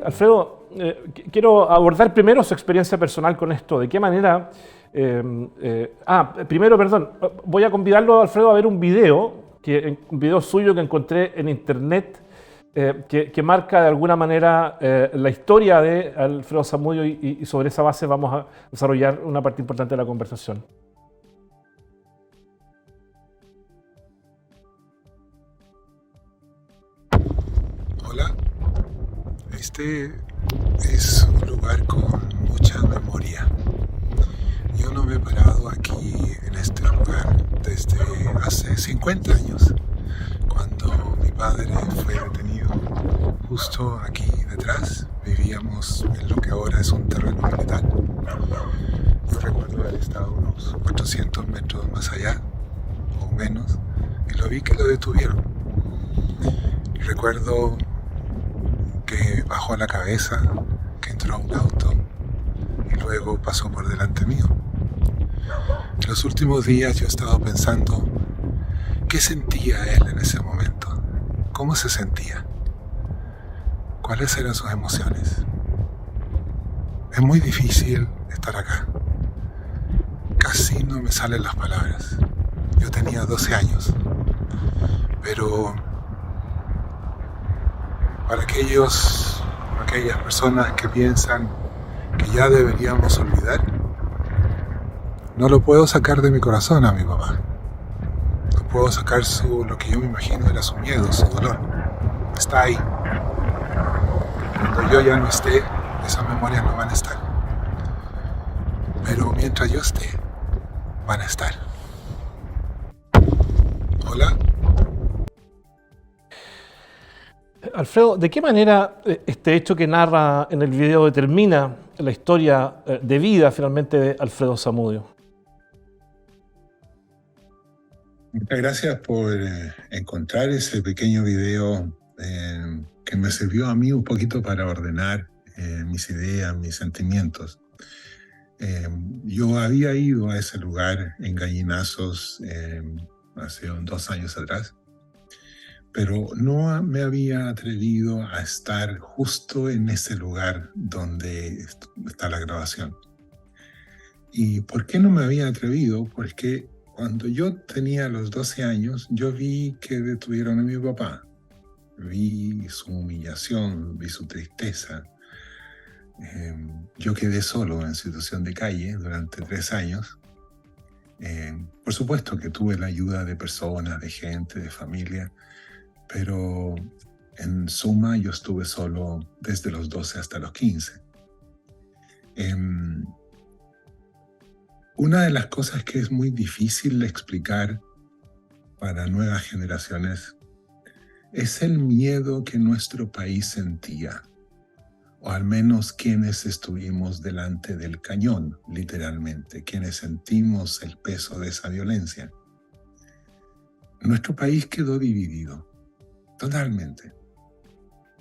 Alfredo, quiero abordar primero su experiencia personal con esto. ¿De qué manera? Primero, perdón, voy a convidarlo, Alfredo, a ver un video suyo que encontré en internet que marca de alguna manera la historia de Alfredo Zamudio y sobre esa base vamos a desarrollar una parte importante de la conversación. Hola, este es un lugar con mucha memoria. Yo no me he parado aquí en este lugar desde hace 50 años, cuando mi padre fue detenido. Justo aquí detrás vivíamos en lo que ahora es un terreno militar. Yo recuerdo haber estado unos 400 metros más allá, o menos, y lo vi que lo detuvieron. Y recuerdo que bajó la cabeza, que entró a un auto y luego pasó por delante mío. En los últimos días yo he estado pensando qué sentía él en ese momento, cómo se sentía, cuáles eran sus emociones. Es muy difícil estar acá. Casi no me salen las palabras. Yo tenía 12 años, pero para aquellas personas que piensan que ya deberíamos olvidar, no lo puedo sacar de mi corazón a mi papá. No puedo sacar lo que yo me imagino era su miedo, su dolor. Está ahí. Cuando yo ya no esté, esas memorias no van a estar. Pero mientras yo esté, van a estar. Hola. Alfredo, ¿de qué manera este hecho que narra en el video determina la historia de vida finalmente de Alfredo Zamudio? Muchas gracias por encontrar ese pequeño video que me sirvió a mí un poquito para ordenar mis ideas, mis sentimientos. Yo había ido a ese lugar en Gallinazos hace 2 años atrás, pero no me había atrevido a estar justo en ese lugar donde está la grabación. ¿Y por qué no me había atrevido? Porque cuando yo tenía los 12 años, yo vi que detuvieron a mi papá. Vi su humillación, vi su tristeza. Yo quedé solo en situación de calle durante 3 años. Por supuesto que tuve la ayuda de personas, de gente, de familia, pero en suma yo estuve solo desde los 12 hasta los 15. Una de las cosas que es muy difícil de explicar para nuevas generaciones es el miedo que nuestro país sentía, o al menos quienes estuvimos delante del cañón, literalmente, quienes sentimos el peso de esa violencia. Nuestro país quedó dividido, totalmente.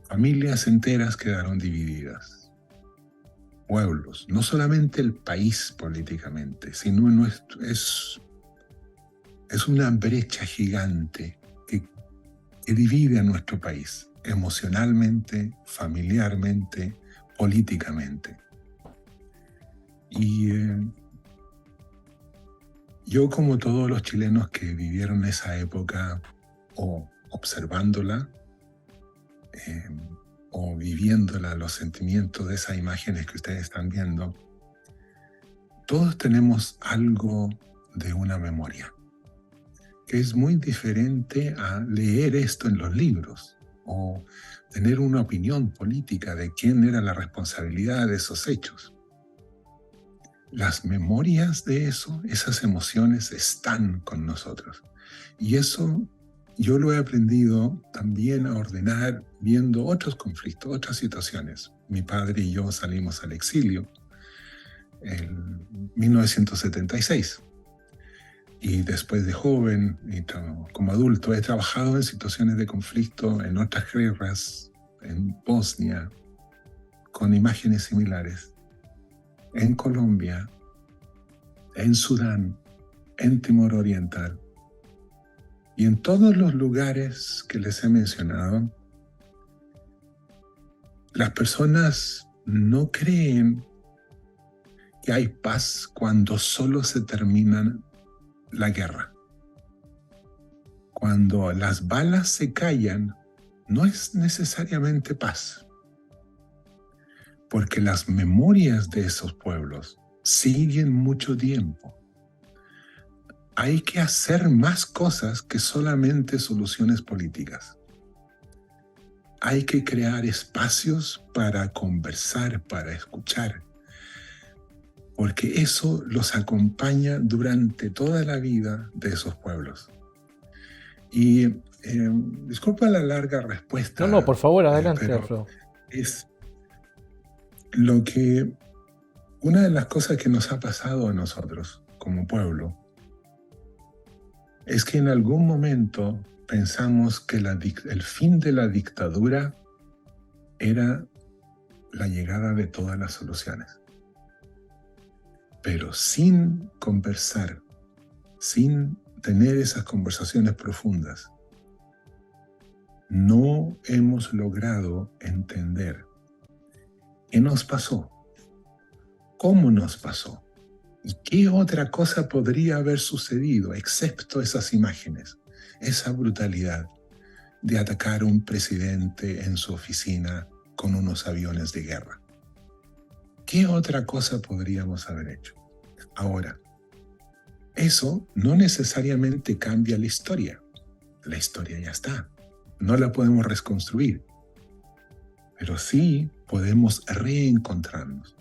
Familias enteras quedaron divididas. Pueblos, no solamente el país políticamente, sino es una brecha gigante que divide a nuestro país emocionalmente, familiarmente, políticamente. Y yo, como todos los chilenos que vivieron esa época, o observándola, o viviéndola, los sentimientos de esas imágenes que ustedes están viendo, todos tenemos algo de una memoria, que es muy diferente a leer esto en los libros o tener una opinión política de quién era la responsabilidad de esos hechos. Las memorias de eso, esas emociones están con nosotros. Y eso yo lo he aprendido también a ordenar viendo otros conflictos, otras situaciones. Mi padre y yo salimos al exilio en 1976. Y después de joven y como adulto he trabajado en situaciones de conflicto en otras guerras, en Bosnia, con imágenes similares, en Colombia, en Sudán, en Timor Oriental. Y en todos los lugares que les he mencionado, Las personas no creen que hay paz cuando solo se termina la guerra. Cuando las balas se callan, no es necesariamente paz, porque las memorias de esos pueblos siguen mucho tiempo. Hay que hacer más cosas que solamente soluciones políticas. Hay que crear espacios para conversar, para escuchar, porque eso los acompaña durante toda la vida de esos pueblos. Y disculpa la larga respuesta. No, por favor, adelante, Alfredo. Es lo que una de las cosas que nos ha pasado a nosotros como pueblo es que en algún momento pensamos que el fin de la dictadura era la llegada de todas las soluciones. Pero sin conversar, sin tener esas conversaciones profundas, no hemos logrado entender qué nos pasó, cómo nos pasó y qué otra cosa podría haber sucedido excepto esas imágenes, esa brutalidad de atacar a un presidente en su oficina con unos aviones de guerra. ¿Qué otra cosa podríamos haber hecho? Ahora, eso no necesariamente cambia la historia. La historia ya está. No la podemos reconstruir. Pero sí podemos reencontrarnos.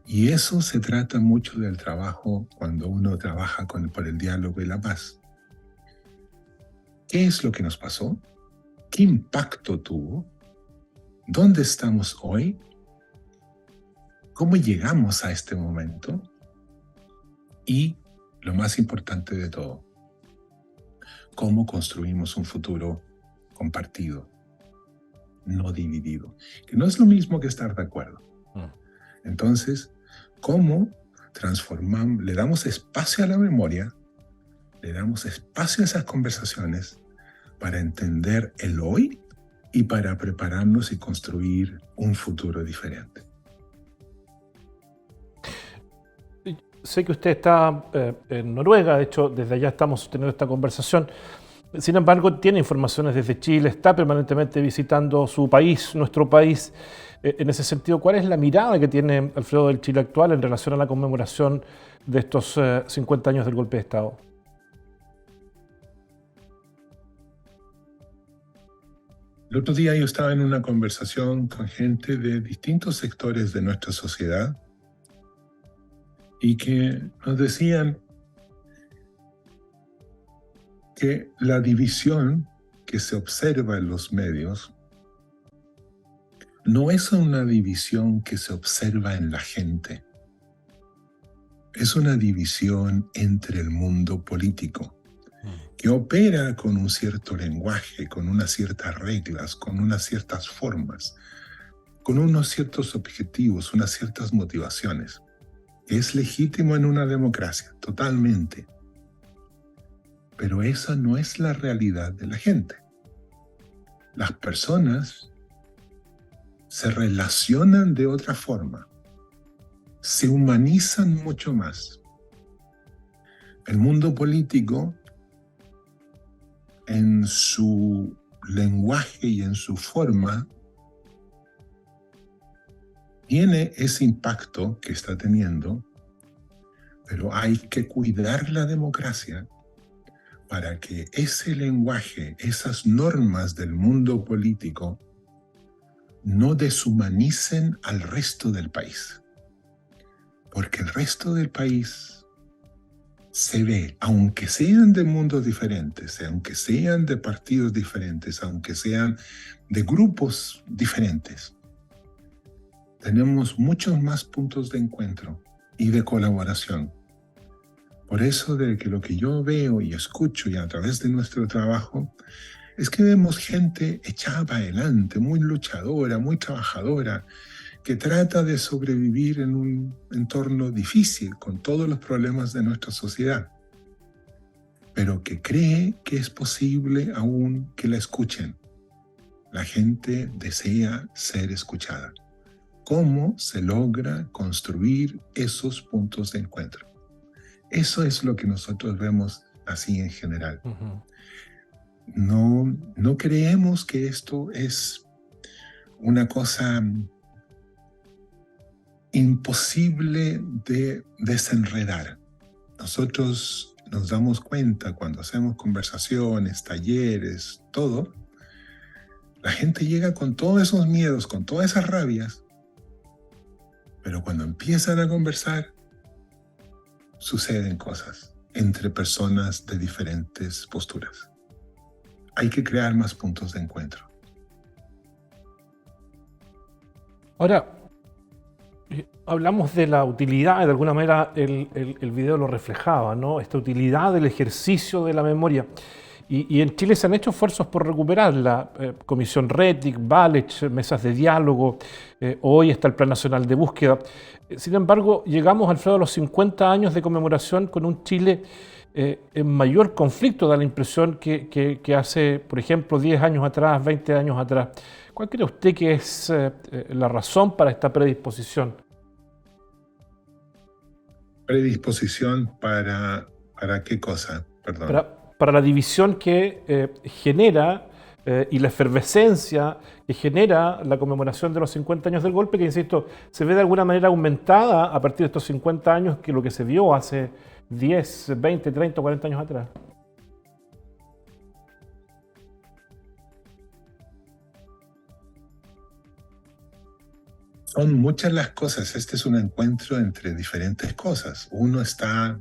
Y eso se trata mucho del trabajo cuando uno trabaja por el diálogo y la paz. ¿Qué es lo que nos pasó? ¿Qué impacto tuvo? ¿Dónde estamos hoy? ¿Cómo llegamos a este momento? Y lo más importante de todo, ¿cómo construimos un futuro compartido, no dividido? Que no es lo mismo que estar de acuerdo. Entonces, ¿cómo transformamos, le damos espacio a la memoria, le damos espacio a esas conversaciones para entender el hoy y para prepararnos y construir un futuro diferente? Sé que usted está en Noruega, de hecho desde allá estamos teniendo esta conversación. Sin embargo, tiene informaciones desde Chile, está permanentemente visitando su país, nuestro país. En ese sentido, ¿cuál es la mirada que tiene Alfredo del Chile actual en relación a la conmemoración de estos 50 años del golpe de Estado? El otro día yo estaba en una conversación con gente de distintos sectores de nuestra sociedad y que nos decían que la división que se observa en los medios no es una división que se observa en la gente, es una división entre el mundo político, que opera con un cierto lenguaje, con unas ciertas reglas, con unas ciertas formas, con unos ciertos objetivos, unas ciertas motivaciones. Es legítimo en una democracia, totalmente. Pero esa no es la realidad de la gente. Las personas se relacionan de otra forma, se humanizan mucho más. El mundo político, en su lenguaje y en su forma, tiene ese impacto que está teniendo, pero hay que cuidar la democracia para que ese lenguaje, esas normas del mundo político no deshumanicen al resto del país. Porque el resto del país se ve, aunque sean de mundos diferentes, aunque sean de partidos diferentes, aunque sean de grupos diferentes, tenemos muchos más puntos de encuentro y de colaboración. Por eso de que lo que yo veo y escucho y a través de nuestro trabajo es que vemos gente echada para adelante, muy luchadora, muy trabajadora, que trata de sobrevivir en un entorno difícil con todos los problemas de nuestra sociedad, pero que cree que es posible aún que la escuchen, La gente desea ser escuchada. ¿Cómo se logra construir esos puntos de encuentro? Eso es lo que nosotros vemos así en general. No creemos que esto es una cosa imposible de desenredar. Nosotros nos damos cuenta cuando hacemos conversaciones, talleres, todo, la gente llega con todos esos miedos, con todas esas rabias, pero cuando empiezan a conversar, suceden cosas entre personas de diferentes posturas. Hay que crear más puntos de encuentro. Ahora, hablamos de la utilidad, de alguna manera el video lo reflejaba, ¿no? Esta utilidad del ejercicio de la memoria. Y en Chile se han hecho esfuerzos por recuperarla. Comisión RETIC, Valech, mesas de diálogo, hoy está el Plan Nacional de Búsqueda. Sin embargo, llegamos, Alfredo, a los 50 años de conmemoración con un Chile en mayor conflicto, da la impresión que hace, por ejemplo, 10 años atrás, 20 años atrás. ¿Cuál cree usted que es la razón para esta predisposición? ¿Predisposición para qué cosa? Perdón. Para la división que genera y la efervescencia que genera la conmemoración de los 50 años del golpe, que, insisto, se ve de alguna manera aumentada a partir de estos 50 años que lo que se vio hace 10, 20, 30, 40 años atrás. Son muchas las cosas. Este es un encuentro entre diferentes cosas. Uno está,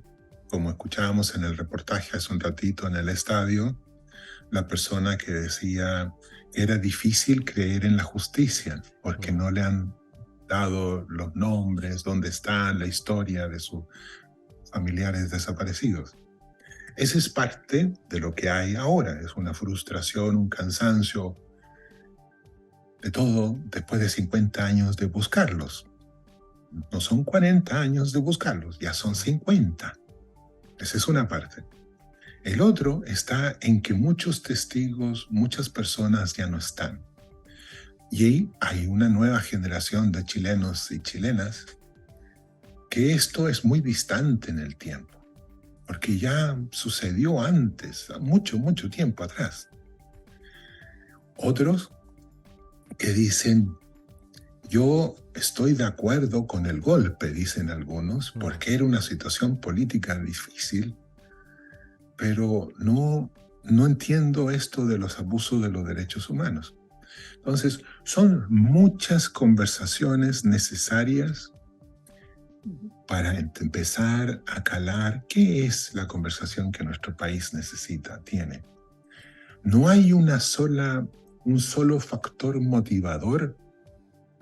como escuchábamos en el reportaje hace un ratito en el estadio, la persona que decía que era difícil creer en la justicia porque no le han dado los nombres, dónde están, la historia de sus familiares desaparecidos. Esa es parte de lo que hay ahora. Es una frustración, un cansancio, de todo después de 50 años de buscarlos. No son 40 años de buscarlos, ya son 50. Esa es una parte. El otro está en que muchos testigos, muchas personas ya no están. Y ahí hay una nueva generación de chilenos y chilenas que esto es muy distante en el tiempo, porque ya sucedió antes, mucho, mucho tiempo atrás. Otros que dicen, yo estoy de acuerdo con el golpe, dicen algunos, porque era una situación política difícil, pero no entiendo esto de los abusos de los derechos humanos. Entonces, son muchas conversaciones necesarias para empezar a calar qué es la conversación que nuestro país necesita, tiene. No hay un solo factor motivador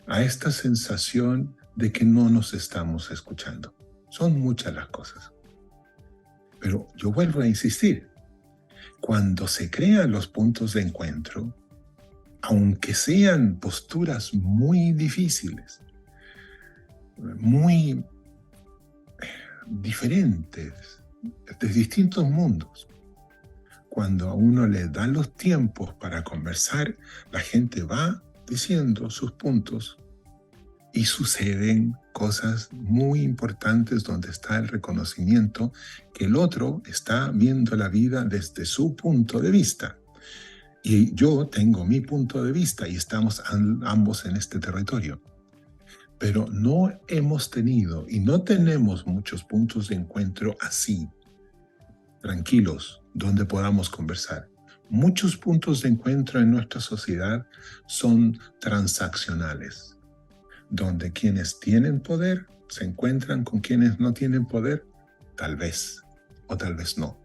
a esta sensación de que no nos estamos escuchando. Son muchas las cosas. Pero yo vuelvo a insistir, cuando se crean los puntos de encuentro, aunque sean posturas muy difíciles, muy diferentes, de distintos mundos, cuando a uno le dan los tiempos para conversar, la gente va diciendo sus puntos y suceden cosas muy importantes donde está el reconocimiento que el otro está viendo la vida desde su punto de vista. Y yo tengo mi punto de vista y estamos ambos en este territorio. Pero no hemos tenido y no tenemos muchos puntos de encuentro así, tranquilos, donde podamos conversar. Muchos puntos de encuentro en nuestra sociedad son transaccionales, donde quienes tienen poder se encuentran con quienes no tienen poder, tal vez, o tal vez no.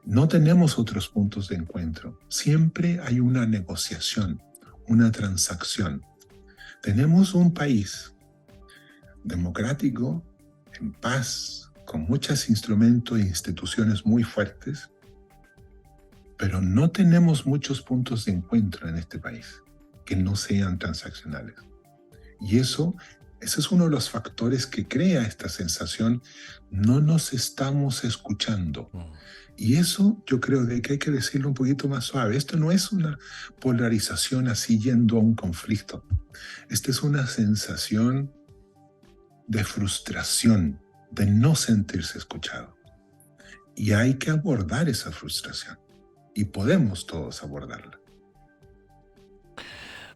No tenemos otros puntos de encuentro. Siempre hay una negociación, una transacción. Tenemos un país democrático, en paz, con muchos instrumentos e instituciones muy fuertes, pero no tenemos muchos puntos de encuentro en este país que no sean transaccionales. Y eso Ese es uno de los factores que crea esta sensación, no nos estamos escuchando. Y eso yo creo de que hay que decirlo un poquito más suave. Esto no es una polarización así yendo a un conflicto. Esta es una sensación de frustración, de no sentirse escuchado. Y hay que abordar esa frustración. Y podemos todos abordarla.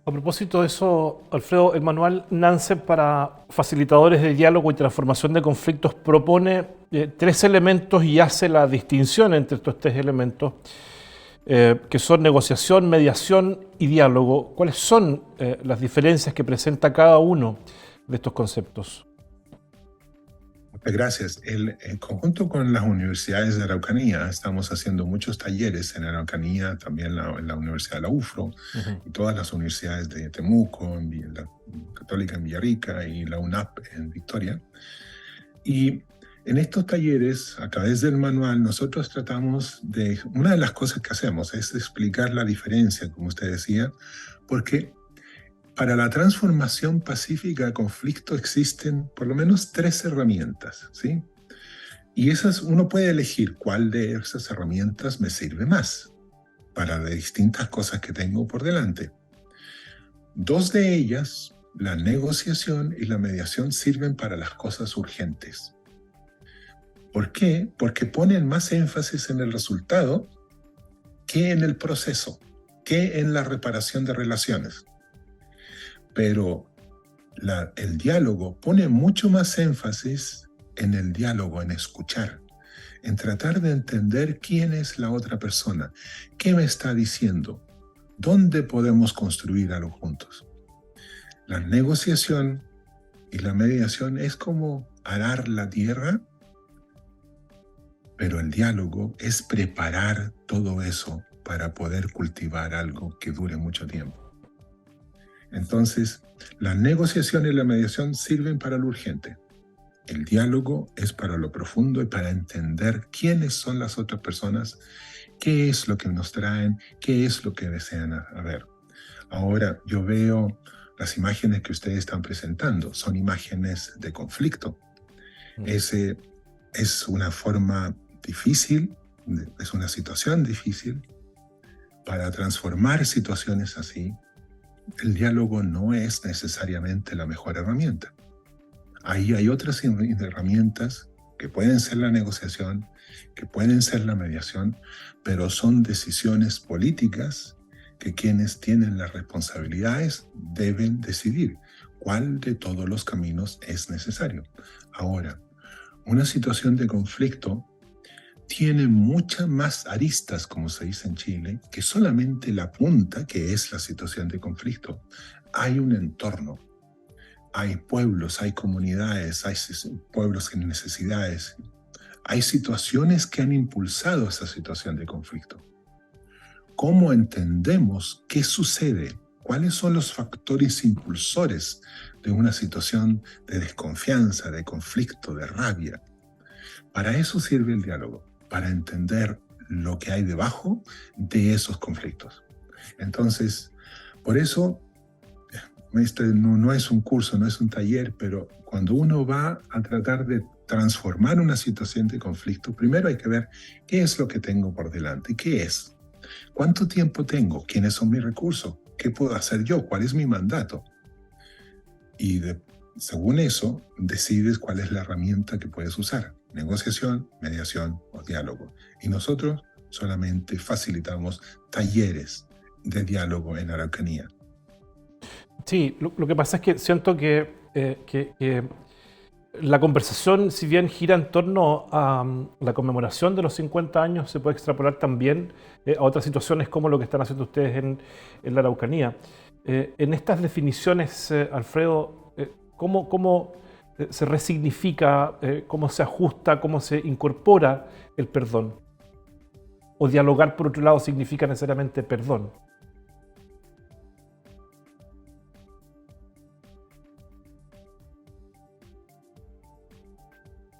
A propósito de eso, Alfredo, el manual Nansen para facilitadores de diálogo y transformación de conflictos propone 3 elementos y hace la distinción entre estos 3 elementos, que son negociación, mediación y diálogo. ¿Cuáles son las diferencias que presenta cada uno de estos conceptos? Muchas gracias. En conjunto con las universidades de Araucanía, estamos haciendo muchos talleres en Araucanía, también en la Universidad de la UFRO, y todas las universidades de Temuco, la Católica en Villarrica y la UNAP en Victoria. Y en estos talleres, a través del manual, nosotros tratamos de... Una de las cosas que hacemos es explicar la diferencia, como usted decía, porque para la transformación pacífica de conflicto existen por lo menos 3 herramientas, ¿sí? Y uno puede elegir cuál de esas herramientas me sirve más para las distintas cosas que tengo por delante. 2 de ellas, la negociación y la mediación, sirven para las cosas urgentes. ¿Por qué? Porque ponen más énfasis en el resultado que en el proceso, que en la reparación de relaciones. Pero el diálogo pone mucho más énfasis en el diálogo, en escuchar, en tratar de entender quién es la otra persona, qué me está diciendo, dónde podemos construir algo juntos. La negociación y la mediación es como arar la tierra, pero el diálogo es preparar todo eso para poder cultivar algo que dure mucho tiempo. Entonces, la negociación y la mediación sirven para lo urgente. El diálogo es para lo profundo y para entender quiénes son las otras personas, qué es lo que nos traen, qué es lo que desean ver. Ahora, yo veo las imágenes que ustedes están presentando, son imágenes de conflicto. Ese es una forma difícil, es una situación difícil. Para transformar situaciones así, el diálogo no es necesariamente la mejor herramienta. Ahí hay otras herramientas que pueden ser la negociación, que pueden ser la mediación, pero son decisiones políticas que quienes tienen las responsabilidades deben decidir cuál de todos los caminos es necesario. Ahora, una situación de conflicto tiene muchas más aristas, como se dice en Chile, que solamente la punta, que es la situación de conflicto. Hay un entorno, hay pueblos, hay comunidades, hay pueblos en necesidades, hay situaciones que han impulsado esa situación de conflicto. ¿Cómo entendemos qué sucede? ¿Cuáles son los factores impulsores de una situación de desconfianza, de conflicto, de rabia? Para eso sirve el diálogo, para entender lo que hay debajo de esos conflictos. Entonces, por eso, no es un curso, no es un taller, pero cuando uno va a tratar de transformar una situación de conflicto, primero hay que ver qué es lo que tengo por delante, qué es, cuánto tiempo tengo, quiénes son mis recursos, qué puedo hacer yo, cuál es mi mandato. Y según eso, decides cuál es la herramienta que puedes usar. Negociación, mediación o diálogo. Y nosotros solamente facilitamos talleres de diálogo en Araucanía. Sí, lo que pasa es que siento que la conversación, si bien gira en torno a la conmemoración de los 50 años, se puede extrapolar también a otras situaciones como lo que están haciendo ustedes en la Araucanía. En estas definiciones, Alfredo, ¿cómo se resignifica, cómo se ajusta, cómo se incorpora el perdón? ¿O dialogar, por otro lado, significa necesariamente perdón?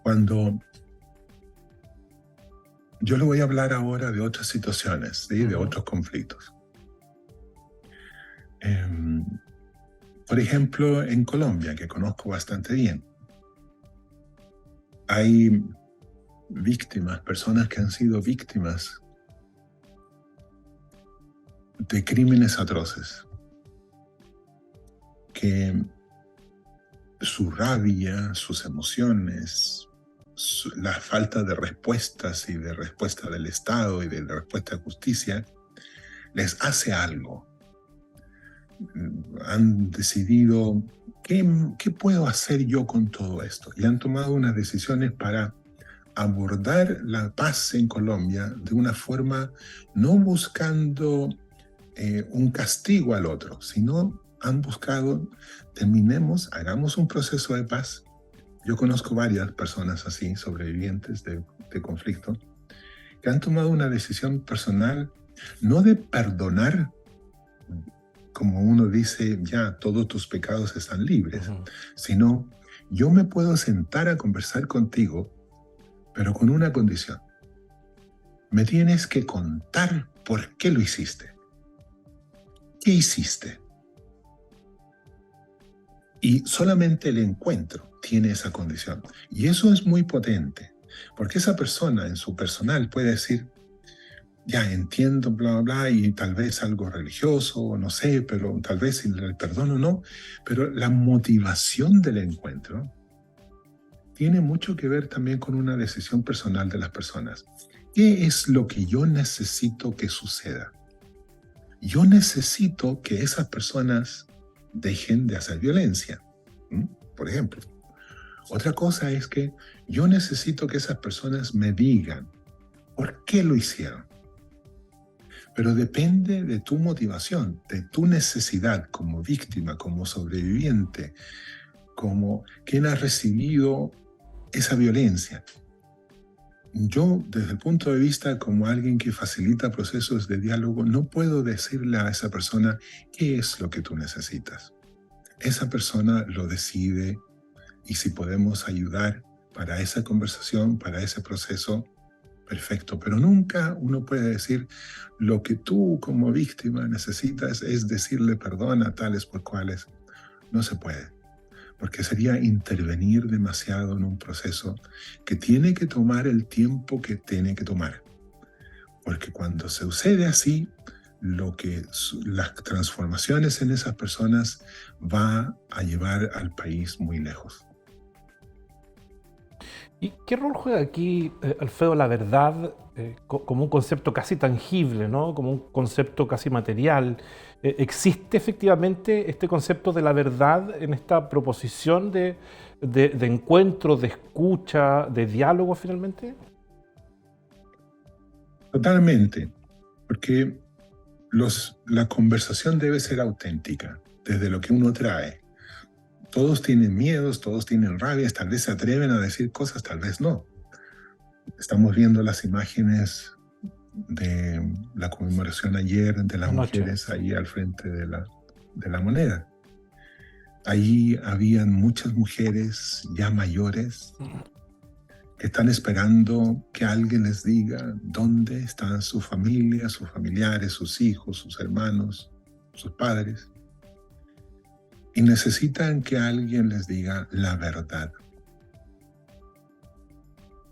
Cuando yo le voy a hablar ahora de otras situaciones, ¿sí? De otros conflictos. Por ejemplo, en Colombia, que conozco bastante bien, hay víctimas, personas que han sido víctimas de crímenes atroces, que su rabia, sus emociones, la falta de respuestas y de respuesta del Estado y de respuesta de justicia, les hace algo. Han decidido, ¿qué puedo hacer yo con todo esto? Y han tomado unas decisiones para abordar la paz en Colombia de una forma no buscando un castigo al otro, sino han buscado, hagamos un proceso de paz. Yo conozco varias personas así, sobrevivientes de conflicto, que han tomado una decisión personal, no de perdonar, como uno dice, ya todos tus pecados están libres, sino yo me puedo sentar a conversar contigo, pero con una condición. Me tienes que contar por qué lo hiciste. ¿Qué hiciste? Y solamente el encuentro tiene esa condición. Y eso es muy potente, porque esa persona en su personal puede decir, ya entiendo, bla, bla, bla, y tal vez algo religioso, no sé, pero tal vez si el perdón o no, pero la motivación del encuentro tiene mucho que ver también con una decisión personal de las personas. ¿Qué es lo que yo necesito que suceda? Yo necesito que esas personas dejen de hacer violencia, por ejemplo. Otra cosa es que yo necesito que esas personas me digan por qué lo hicieron. Pero depende de tu motivación, de tu necesidad como víctima, como sobreviviente, como quien ha recibido esa violencia. Yo, desde el punto de vista como alguien que facilita procesos de diálogo, no puedo decirle a esa persona qué es lo que tú necesitas. Esa persona lo decide, y si podemos ayudar para esa conversación, para ese proceso, perfecto. Pero nunca uno puede decir lo que tú como víctima necesitas es decirle perdón a tales por cuales. No se puede, porque sería intervenir demasiado en un proceso que tiene que tomar el tiempo que tiene que tomar. Porque cuando se sucede así, las transformaciones en esas personas va a llevar al país muy lejos. ¿Y qué rol juega aquí, Alfredo, la verdad como un concepto casi tangible, ¿no? Como un concepto casi material? ¿Existe efectivamente este concepto de la verdad en esta proposición de encuentro, de escucha, de diálogo finalmente? Totalmente, porque la conversación debe ser auténtica, desde lo que uno trae. Todos tienen miedos, todos tienen rabias, tal vez se atreven a decir cosas, tal vez no. Estamos viendo las imágenes de la conmemoración ayer de las mujeres ahí al frente de la moneda. Ahí habían muchas mujeres ya mayores que están esperando que alguien les diga dónde están sus familias, sus familiares, sus hijos, sus hermanos, sus padres. Y necesitan que alguien les diga la verdad.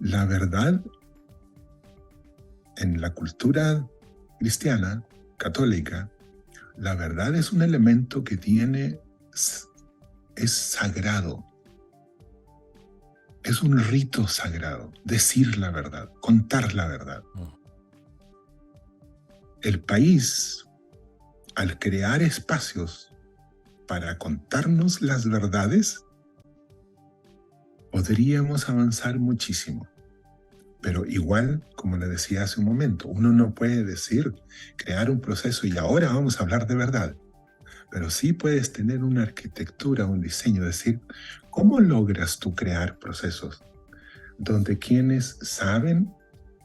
La verdad en la cultura cristiana, católica, la verdad es un elemento que es sagrado. Es un rito sagrado, decir la verdad, contar la verdad. El país, al crear espacios para contarnos las verdades, podríamos avanzar muchísimo. Pero igual, como le decía hace un momento, uno no puede crear un proceso y ahora vamos a hablar de verdad. Pero sí puedes tener una arquitectura, un diseño, decir, ¿cómo logras tú crear procesos donde quienes saben,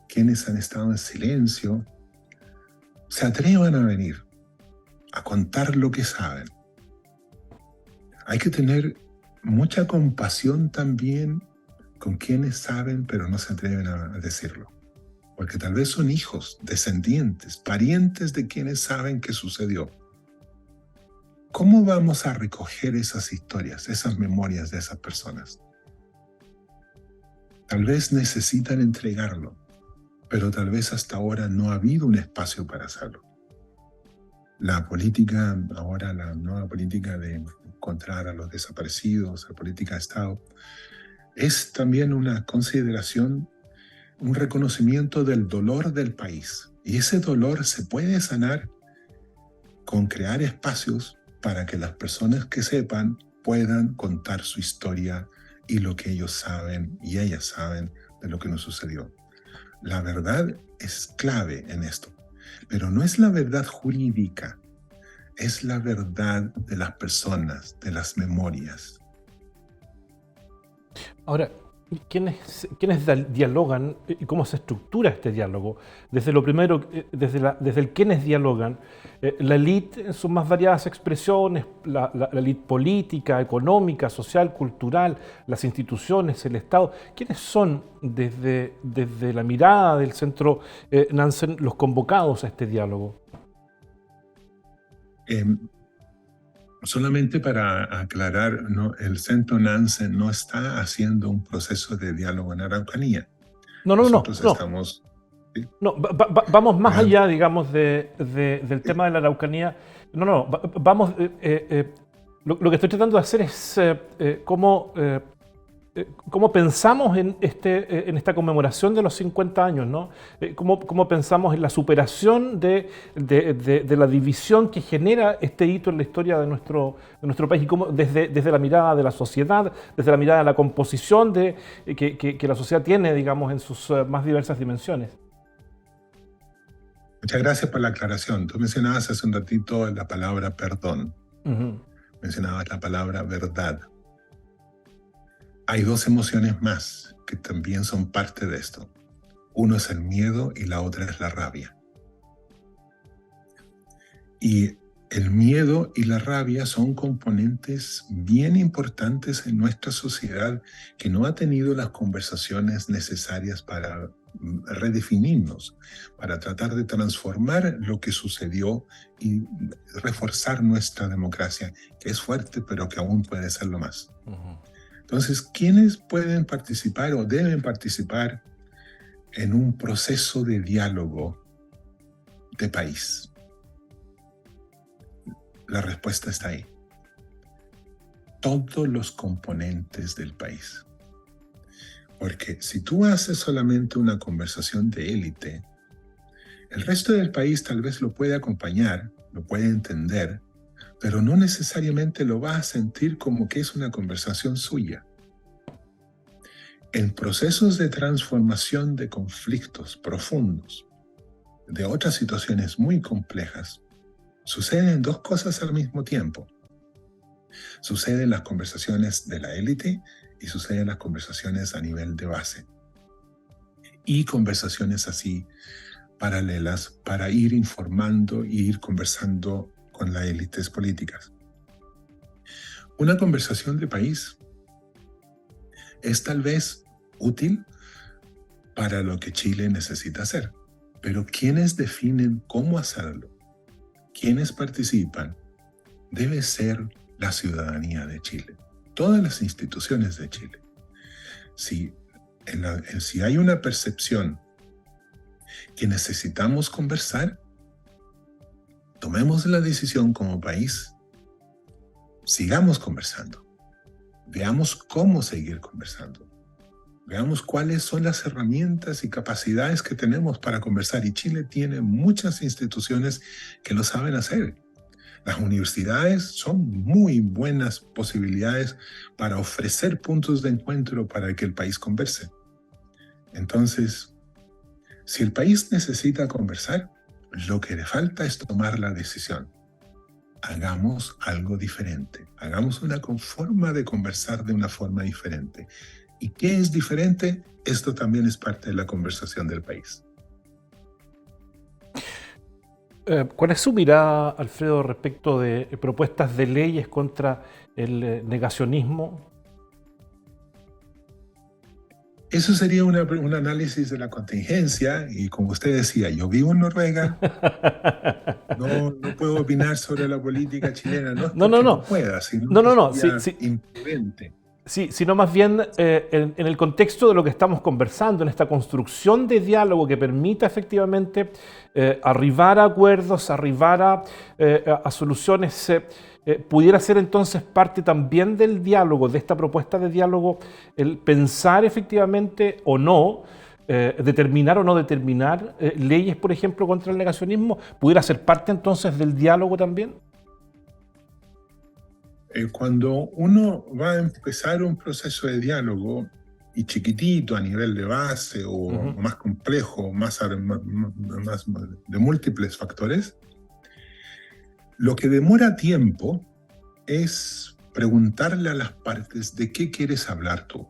quienes han estado en silencio, se atrevan a venir a contar lo que saben? Hay que tener mucha compasión también con quienes saben pero no se atreven a decirlo, porque tal vez son hijos, descendientes, parientes de quienes saben qué sucedió. ¿cómo vamos a recoger esas historias, esas memorias de esas personas? Tal vez necesitan entregarlo, pero tal vez hasta ahora no ha habido un espacio para hacerlo. La política, ahora la nueva política de encontrar a los desaparecidos, la política de Estado, es también una consideración, un reconocimiento del dolor del país. Y ese dolor se puede sanar con crear espacios para que las personas que sepan puedan contar su historia y lo que ellos saben y ellas saben de lo que nos sucedió. La verdad es clave en esto, pero no es la verdad jurídica, es la verdad de las personas, de las memorias. Ahora, ¿quiénes dialogan y cómo se estructura este diálogo? Desde lo primero, desde el quiénes dialogan, la élite en sus más variadas expresiones, la élite política, económica, social, cultural, las instituciones, el Estado. ¿Quiénes son desde la mirada del Centro Nansen los convocados a este diálogo? Solamente para aclarar, ¿no? El Centro Nansen no está haciendo un proceso de diálogo en Araucanía. No. Estamos... ¿sí? No, vamos más allá, digamos, del tema de la Araucanía. Vamos. Lo que estoy tratando de hacer es cómo pensamos en esta conmemoración de los 50 años, ¿no? Cómo pensamos en la superación de la división que genera este hito en la historia de nuestro país, y cómo desde la mirada de la sociedad, desde la mirada de la composición que la sociedad tiene, digamos, en sus más diversas dimensiones. Muchas gracias por la aclaración. Tú mencionabas hace un ratito la palabra perdón. Mencionabas la palabra verdad. Hay dos emociones más que también son parte de esto. Uno es el miedo y la otra es la rabia. Y el miedo y la rabia son componentes bien importantes en nuestra sociedad que no ha tenido las conversaciones necesarias para redefinirnos, para tratar de transformar lo que sucedió y reforzar nuestra democracia, que es fuerte, pero que aún puede serlo más. Entonces, ¿quiénes pueden participar o deben participar en un proceso de diálogo de país? La respuesta está ahí. Todos los componentes del país. Porque si tú haces solamente una conversación de élite, el resto del país tal vez lo puede acompañar, lo puede entender, pero no necesariamente lo va a sentir como que es una conversación suya. En procesos de transformación de conflictos profundos, de otras situaciones muy complejas, suceden dos cosas al mismo tiempo. Suceden las conversaciones de la élite y suceden las conversaciones a nivel de base. Y conversaciones así paralelas para ir informando e ir conversando con las élites políticas. Una conversación de país es tal vez útil para lo que Chile necesita hacer, pero quienes definen cómo hacerlo, quienes participan, debe ser la ciudadanía de Chile, todas las instituciones de Chile. Si hay una percepción que necesitamos conversar, tomemos la decisión como país, sigamos conversando, veamos cómo seguir conversando, veamos cuáles son las herramientas y capacidades que tenemos para conversar. Y Chile tiene muchas instituciones que lo saben hacer. Las universidades son muy buenas posibilidades para ofrecer puntos de encuentro para que el país converse. Entonces, si el país necesita conversar, lo que le falta es tomar la decisión. Hagamos algo diferente. Hagamos una forma de conversar de una forma diferente. ¿Y qué es diferente? Esto también es parte de la conversación del país. ¿Cuál es su mirada, Alfredo, respecto de propuestas de leyes contra el negacionismo? Eso sería un análisis de la contingencia y como usted decía, yo vivo en Noruega, no puedo opinar sobre la política chilena, no es No, no, porque no. no pueda, sino No, que no, no. Sí, sería sí. imprudente. Sí, sino más bien en el contexto de lo que estamos conversando, en esta construcción de diálogo que permita efectivamente arribar a acuerdos, arribar a soluciones, pudiera ser entonces parte también del diálogo, de esta propuesta de diálogo, el pensar efectivamente o no, determinar o no determinar leyes, por ejemplo, contra el negacionismo, pudiera ser parte entonces del diálogo también. Cuando uno va a empezar un proceso de diálogo, y chiquitito a nivel de base o más complejo, más de múltiples factores, lo que demora tiempo es preguntarle a las partes de qué quieres hablar tú.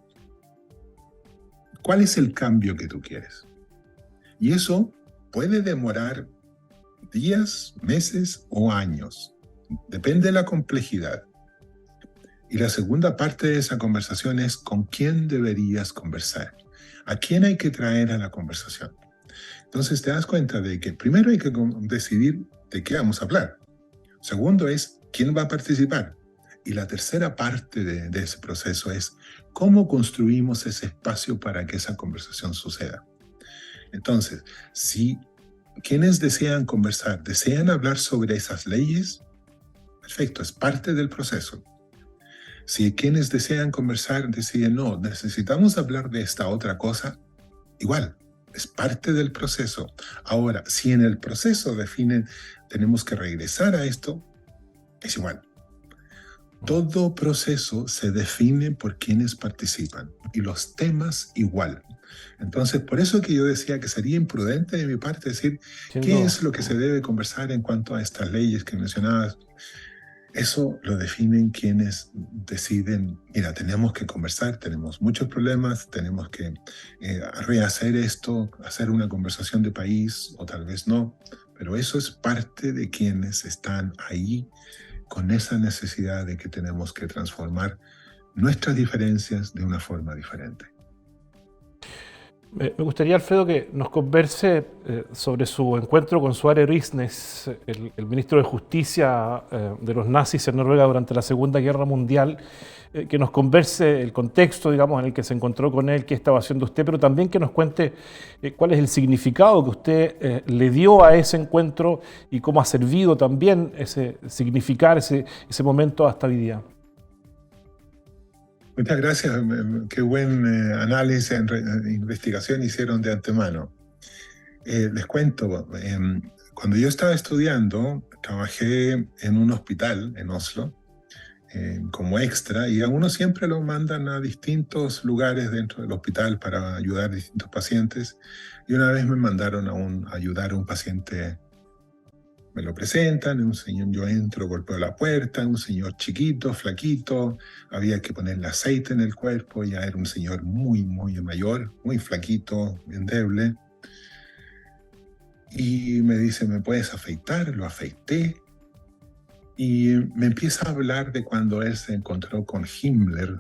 ¿Cuál es el cambio que tú quieres? Y eso puede demorar días, meses o años. Depende de la complejidad. Y la segunda parte de esa conversación es con quién deberías conversar. ¿A quién hay que traer a la conversación? Entonces te das cuenta de que primero hay que decidir de qué vamos a hablar. Segundo es quién va a participar. Y la tercera parte de ese proceso es cómo construimos ese espacio para que esa conversación suceda. Entonces, si quienes desean conversar, desean hablar sobre esas leyes, perfecto, es parte del proceso. Si quienes desean conversar deciden, no, necesitamos hablar de esta otra cosa, igual, es parte del proceso. Ahora, si en el proceso definen, tenemos que regresar a esto, es igual. Todo proceso se define por quienes participan y los temas igual. Entonces, por eso que yo decía que sería imprudente de mi parte decir qué es lo que se debe conversar en cuanto a estas leyes que mencionabas. Eso lo definen quienes deciden, mira, tenemos que conversar, tenemos muchos problemas, tenemos que rehacer esto, hacer una conversación de país, o tal vez no, pero eso es parte de quienes están ahí con esa necesidad de que tenemos que transformar nuestras diferencias de una forma diferente. Me gustaría, Alfredo, que nos converse sobre su encuentro con Sverre Risnes, el ministro de Justicia de los nazis en Noruega durante la Segunda Guerra Mundial, que nos converse el contexto, digamos, en el que se encontró con él, qué estaba haciendo usted, pero también que nos cuente cuál es el significado que usted le dio a ese encuentro y cómo ha servido también significar ese momento hasta hoy día. Muchas gracias, qué buen análisis, investigación hicieron de antemano. Les cuento, cuando yo estaba estudiando, trabajé en un hospital en Oslo como extra y a uno siempre lo mandan a distintos lugares dentro del hospital para ayudar a distintos pacientes y una vez me mandaron a ayudar a un paciente. Me lo presentan, un señor, yo entro, golpeo la puerta, un señor chiquito, flaquito, había que ponerle aceite en el cuerpo, ya era un señor muy, muy mayor, muy flaquito, endeble. Y me dice, ¿me puedes afeitar? Lo afeité. Y me empieza a hablar de cuando él se encontró con Himmler,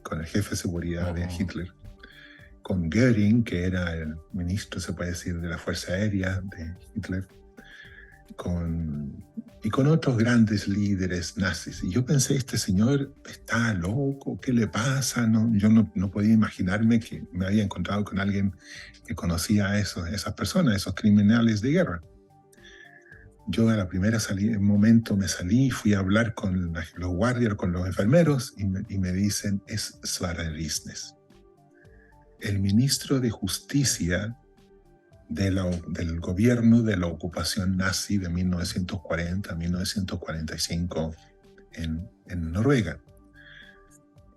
con el jefe de seguridad de Hitler, con Göring, que era el ministro, se puede decir, de la Fuerza Aérea de Hitler, y con otros grandes líderes nazis. Y yo pensé, este señor está loco, ¿qué le pasa? Yo no podía imaginarme que me había encontrado con alguien que conocía a esas personas, esos criminales de guerra. Yo a la primera momento me salí, fui a hablar con los guardias, con los enfermeros, y me dicen, es Sverre Risnes, el ministro de Justicia del gobierno de la ocupación nazi de 1940 a 1945 en Noruega.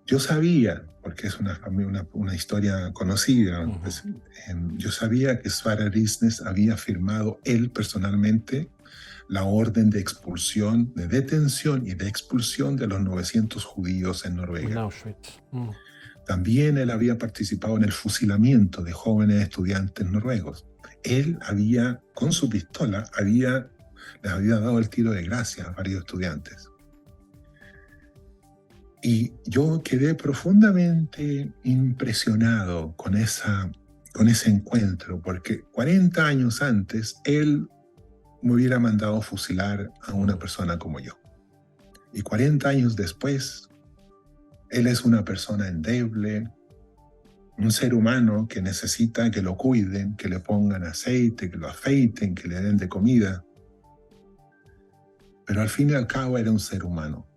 Yo sabía, porque es una historia conocida, pues, yo sabía que Sverre Risnes había firmado él personalmente la orden de expulsión, de detención y de expulsión de los 900 judíos en Noruega. También él había participado en el fusilamiento de jóvenes estudiantes noruegos. Él había, con su pistola, les había dado el tiro de gracia a varios estudiantes. Y yo quedé profundamente impresionado con ese encuentro, porque 40 años antes él me hubiera mandado fusilar a una persona como yo. Y 40 años después, él es una persona endeble, un ser humano que necesita que lo cuiden, que le pongan aceite, que lo afeiten, que le den de comida. Pero al fin y al cabo era un ser humano.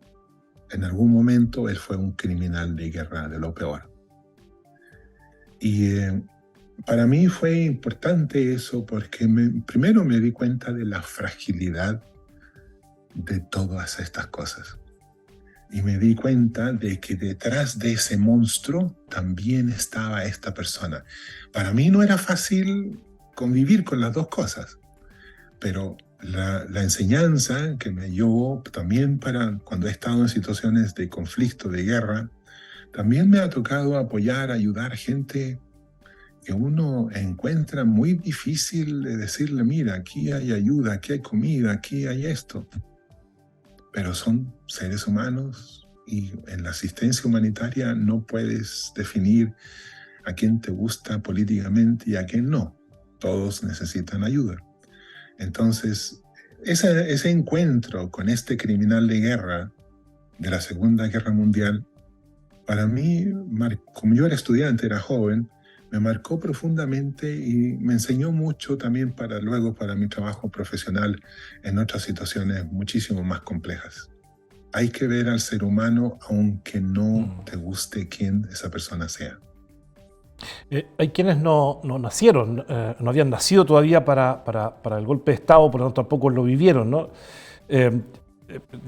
En algún momento él fue un criminal de guerra de lo peor. Y para mí fue importante eso porque primero me di cuenta de la fragilidad de todas estas cosas. Y me di cuenta de que detrás de ese monstruo también estaba esta persona. Para mí no era fácil convivir con las dos cosas, pero la enseñanza que me llevó también para cuando he estado en situaciones de conflicto, de guerra, también me ha tocado apoyar, ayudar gente que uno encuentra muy difícil de decirle, mira, aquí hay ayuda, aquí hay comida, aquí hay esto. Pero son seres humanos y en la asistencia humanitaria no puedes definir a quién te gusta políticamente y a quién no. Todos necesitan ayuda. Entonces, ese encuentro con este criminal de guerra de la Segunda Guerra Mundial, para mí, como yo era estudiante, era joven, me marcó profundamente y me enseñó mucho también luego para mi trabajo profesional en otras situaciones muchísimo más complejas. Hay que ver al ser humano aunque no te guste quién esa persona sea. Hay quienes no nacieron, no habían nacido todavía para el golpe de Estado, por lo tanto tampoco lo vivieron, ¿no?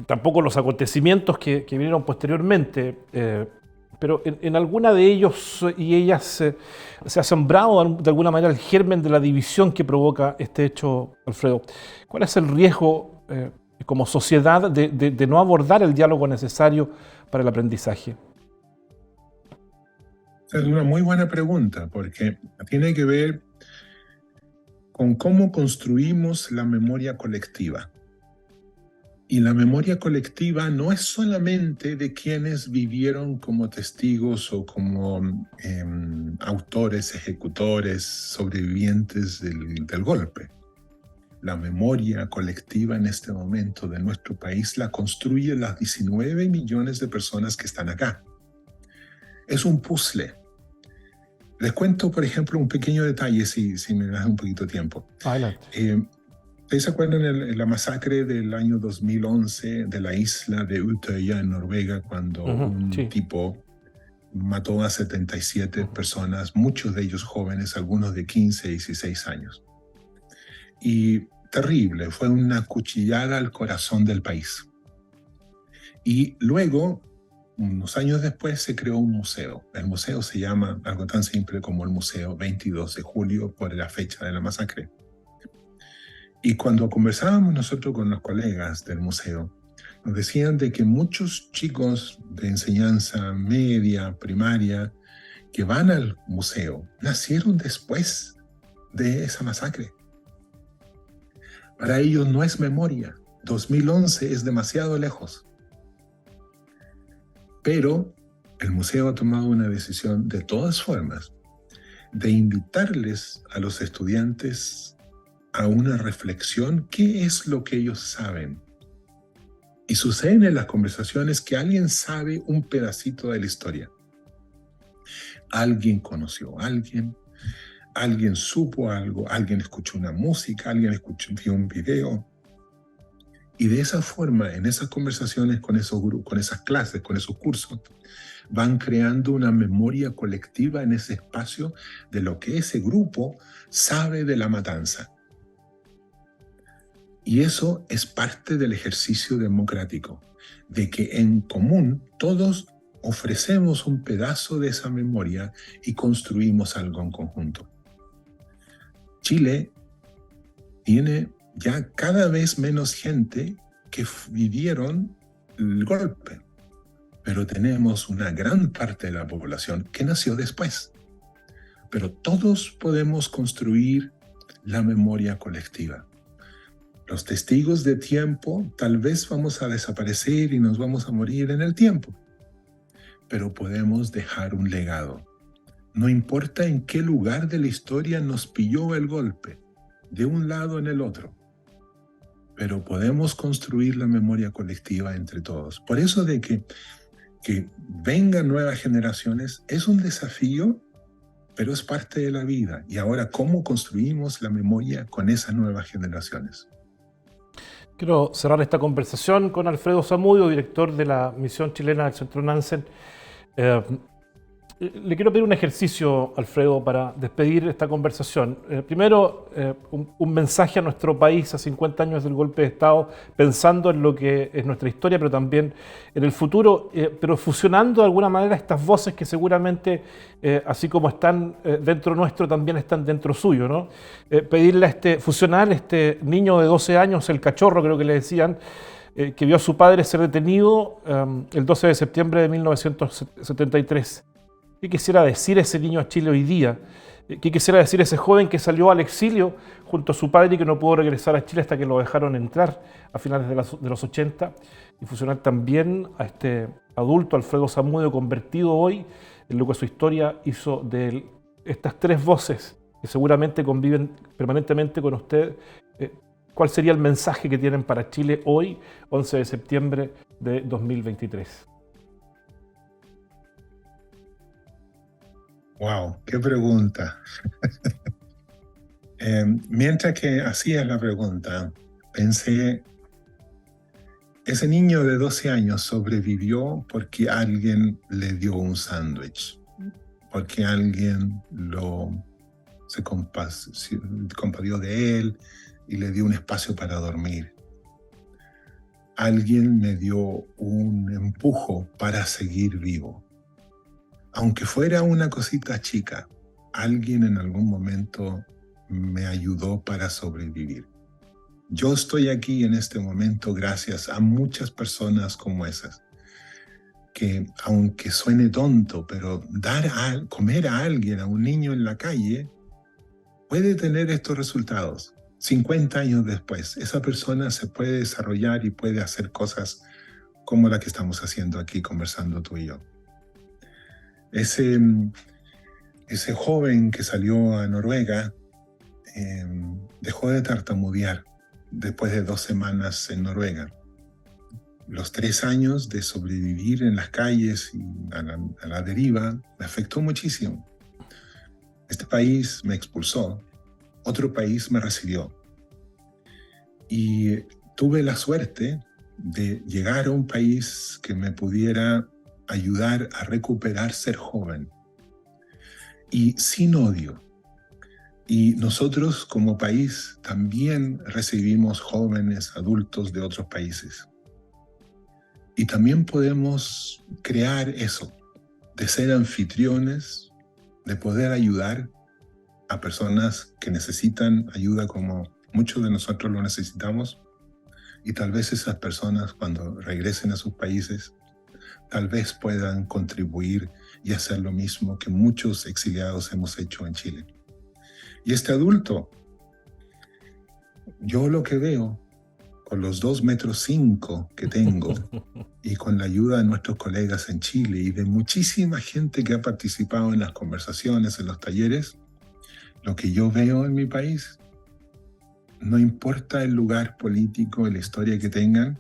Tampoco los acontecimientos que vinieron posteriormente, pero en alguna de ellos y ellas se ha sembrado de alguna manera el germen de la división que provoca este hecho, Alfredo. ¿Cuál es el riesgo como sociedad de no abordar el diálogo necesario para el aprendizaje? Es una muy buena pregunta porque tiene que ver con cómo construimos la memoria colectiva. Y la memoria colectiva no es solamente de quienes vivieron como testigos o como autores, ejecutores, sobrevivientes del golpe. La memoria colectiva en este momento de nuestro país la construyen las 19 millones de personas que están acá. Es un puzzle. Les cuento, por ejemplo, un pequeño detalle, si me das un poquito de tiempo. Adelante. ¿Ustedes se acuerdan de la masacre del año 2011 de la isla de Utøya en Noruega, cuando un tipo mató a 77 personas, muchos de ellos jóvenes, algunos de 15 y 16 años? Y terrible, fue una cuchillada al corazón del país. Y luego, unos años después, se creó un museo. El museo se llama algo tan simple como el Museo 22 de Julio, por la fecha de la masacre. Y cuando conversábamos nosotros con los colegas del museo, nos decían de que muchos chicos de enseñanza media, primaria, que van al museo, nacieron después de esa masacre. Para ellos no es memoria. 2011 es demasiado lejos. Pero el museo ha tomado una decisión, de todas formas, de invitarles a los estudiantes a una reflexión. ¿Qué es lo que ellos saben? Y suceden en las conversaciones que alguien sabe un pedacito de la historia. Alguien conoció a alguien supo algo, alguien escuchó una música, alguien vio un video. Y de esa forma, en esas conversaciones con esos grupos, con esas clases, con esos cursos, van creando una memoria colectiva en ese espacio de lo que ese grupo sabe de la matanza. Y eso es parte del ejercicio democrático, de que en común todos ofrecemos un pedazo de esa memoria y construimos algo en conjunto. Chile tiene ya cada vez menos gente que vivieron el golpe, pero tenemos una gran parte de la población que nació después. Pero todos podemos construir la memoria colectiva. Los testigos de tiempo, tal vez vamos a desaparecer y nos vamos a morir en el tiempo. pero podemos dejar un legado. No importa en qué lugar de la historia nos pilló el golpe, de un lado o en el otro, pero podemos construir la memoria colectiva entre todos. Por eso de que vengan nuevas generaciones es un desafío, pero es parte de la vida. Y ahora, ¿cómo construimos la memoria con esas nuevas generaciones? Quiero cerrar esta conversación con Alfredo Zamudio, director de la misión chilena del Centro Nansen. Le quiero pedir un ejercicio, Alfredo, para despedir esta conversación. Primero, un mensaje a nuestro país a 50 años del golpe de Estado, pensando en lo que es nuestra historia, pero también en el futuro, pero fusionando de alguna manera estas voces que seguramente, así como están dentro nuestro, también están dentro suyo, ¿no? Pedirle a fusionar este niño de 12 años, el cachorro creo que le decían, que vio a su padre ser detenido el 12 de septiembre de 1973. ¿Qué quisiera decir ese niño a Chile hoy día? ¿Qué quisiera decir ese joven que salió al exilio junto a su padre y que no pudo regresar a Chile hasta que lo dejaron entrar a finales de los 80? Y fusionar también a este adulto, Alfredo Zamudio, convertido hoy en lo que su historia hizo de estas tres voces que seguramente conviven permanentemente con usted. ¿Cuál sería el mensaje que tienen para Chile hoy, 11 de septiembre de 2023? ¡Wow! ¡Qué pregunta! Mientras que hacía la pregunta, pensé, ese niño de 12 años sobrevivió porque alguien le dio un sándwich, porque alguien se compadrió de él y le dio un espacio para dormir. Alguien me dio un empujo para seguir vivo. Aunque fuera una cosita chica, alguien en algún momento me ayudó para sobrevivir. Yo estoy aquí en este momento gracias a muchas personas como esas, que aunque suene tonto, pero comer a alguien, a un niño en la calle, puede tener estos resultados. 50 años después, esa persona se puede desarrollar y puede hacer cosas como la que estamos haciendo aquí, conversando tú y yo. Ese joven que salió a Noruega dejó de tartamudear después de 2 semanas en Noruega. Los 3 años de sobrevivir en las calles y a la deriva me afectó muchísimo. Este país me expulsó, otro país me recibió. Y tuve la suerte de llegar a un país que me pudiera ayudar a recuperar ser joven y sin odio. Y nosotros como país también recibimos jóvenes adultos de otros países. Y también podemos crear eso, de ser anfitriones, de poder ayudar a personas que necesitan ayuda como muchos de nosotros lo necesitamos. Y tal vez esas personas cuando regresen a sus países tal vez puedan contribuir y hacer lo mismo que muchos exiliados hemos hecho en Chile. Y este adulto, yo lo que veo, con los 2,5 metros que tengo, y con la ayuda de nuestros colegas en Chile y de muchísima gente que ha participado en las conversaciones, en los talleres, lo que yo veo en mi país, no importa el lugar político, la historia que tengan,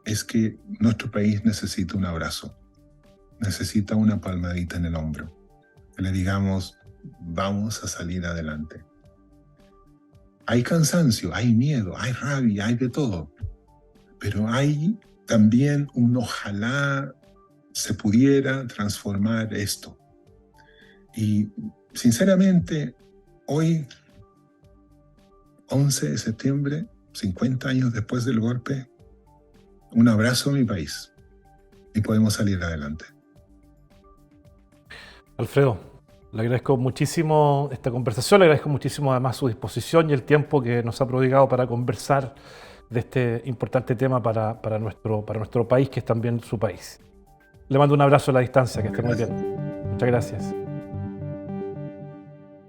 es que nuestro país necesita un abrazo, necesita una palmadita en el hombro, que le digamos, vamos a salir adelante. Hay cansancio, hay miedo, hay rabia, hay de todo, pero hay también un ojalá se pudiera transformar esto. Y sinceramente, hoy, 11 de septiembre, 50 años después del golpe, un abrazo a mi país y podemos salir adelante. Alfredo, le agradezco muchísimo esta conversación, le agradezco muchísimo además su disposición y el tiempo que nos ha prodigado para conversar de este importante tema para nuestro país, que es también su país. Le mando un abrazo a la distancia, que esté muy bien. Muchas gracias.